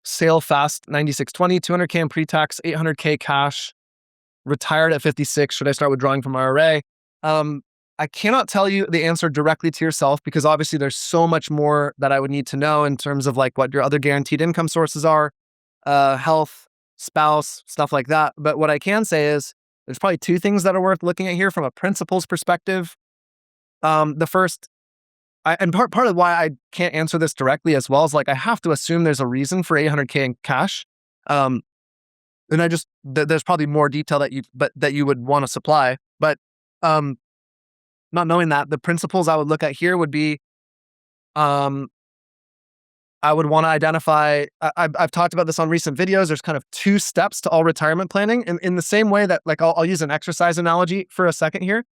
sail fast, 9620, 200K in pre-tax, 800K cash, retired at 56. Should I start withdrawing from IRA? I cannot tell you the answer directly to yourself because obviously there's so much more that I would need to know in terms of like what your other guaranteed income sources are, health, spouse, stuff like that. But what I can say is there's probably two things that are worth looking at here from a principles perspective. The first, and part of why I can't answer this directly as well is like I have to assume there's a reason for 800K in cash. And there's probably more detail that you would want to supply. But not knowing that, the principles I would look at here would be, I would want to identify, I've talked about this on recent videos. There's kind of two steps to all retirement planning. And in the same way that like, I'll use an exercise analogy for a second here.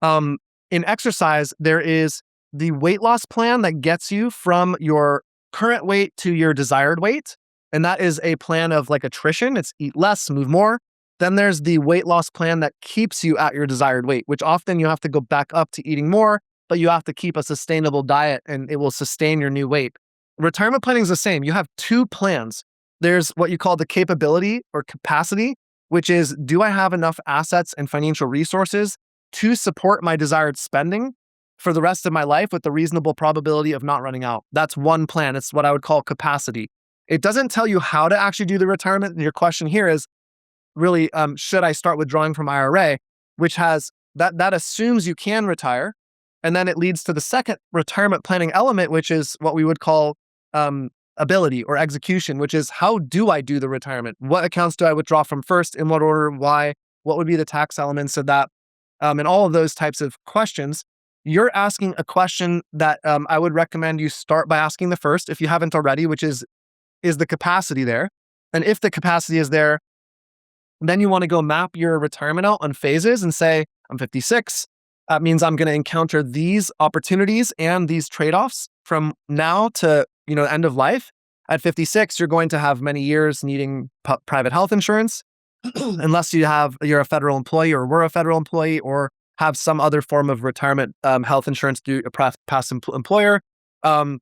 In exercise, there is the weight loss plan that gets you from your current weight to your desired weight. And that is a plan of like attrition. It's eat less, move more. Then there's the weight loss plan that keeps you at your desired weight, which often you have to go back up to eating more, but you have to keep a sustainable diet and it will sustain your new weight. Retirement planning is the same. You have two plans. There's what you call the capability or capacity, which is, do I have enough assets and financial resources to support my desired spending for the rest of my life with the reasonable probability of not running out? That's one plan. It's what I would call capacity. It doesn't tell you how to actually do the retirement. And your question here is really, should I start withdrawing from IRA, which has that assumes you can retire. And then it leads to the second retirement planning element, which is what we would call ability or execution, which is how do I do the retirement? What accounts do I withdraw from first? In what order? Why? What would be the tax elements of that? And all of those types of questions. You're asking a question that I would recommend you start by asking the first, if you haven't already, which is the capacity there? And if the capacity is there, then you want to go map your retirement out on phases and say, I'm 56. That means I'm going to encounter these opportunities and these trade-offs from now to, end of life. At 56, you're going to have many years needing private health insurance, unless you're a federal employee or were a federal employee or have some other form of retirement health insurance through a past employer. You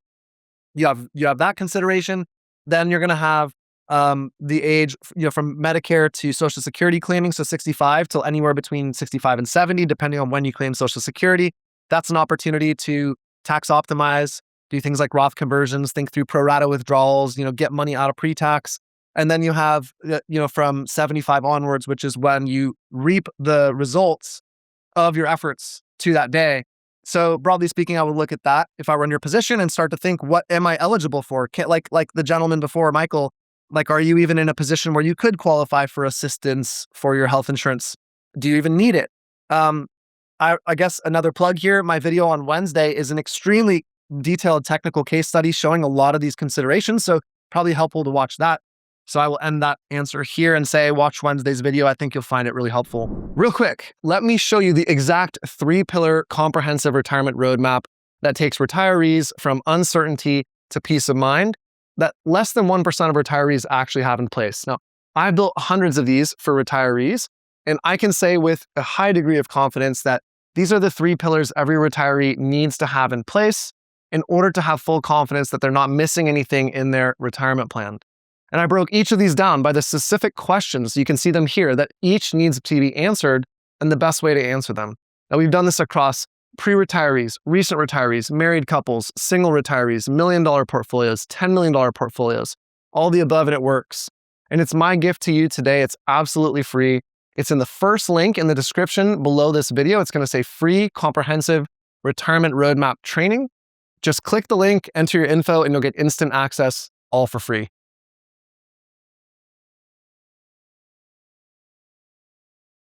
have that consideration. Then you're going to have the age, from Medicare to Social Security claiming, so 65 till anywhere between 65 and 70, depending on when you claim Social Security. That's an opportunity to tax optimize, do things like Roth conversions, think through pro rata withdrawals, get money out of pre-tax. And then you have, from 75 onwards, which is when you reap the results of your efforts to that day. So broadly speaking, I would look at that if I were in your position and start to think, what am I eligible for? Like the gentleman before, Michael, like, are you even in a position where you could qualify for assistance for your health insurance? Do you even need it? I guess another plug here, my video on Wednesday is an extremely detailed technical case study showing a lot of these considerations. So probably helpful to watch that. So I will end that answer here and say, watch Wednesday's video. I think you'll find it really helpful. Real quick, let me show you the exact 3-pillar comprehensive retirement roadmap that takes retirees from uncertainty to peace of mind that less than 1% of retirees actually have in place. Now, I've built hundreds of these for retirees, and I can say with a high degree of confidence that these are the 3 pillars every retiree needs to have in place in order to have full confidence that they're not missing anything in their retirement plan. And I broke each of these down by the specific questions. You can see them here that each needs to be answered and the best way to answer them. Now, we've done this across pre-retirees, recent retirees, married couples, single retirees, $1 million portfolios, $10 million portfolios, all the above, and it works. And it's my gift to you today. It's absolutely free. It's in the first link in the description below this video. It's going to say free comprehensive retirement roadmap training. Just click the link, enter your info, and you'll get instant access all for free.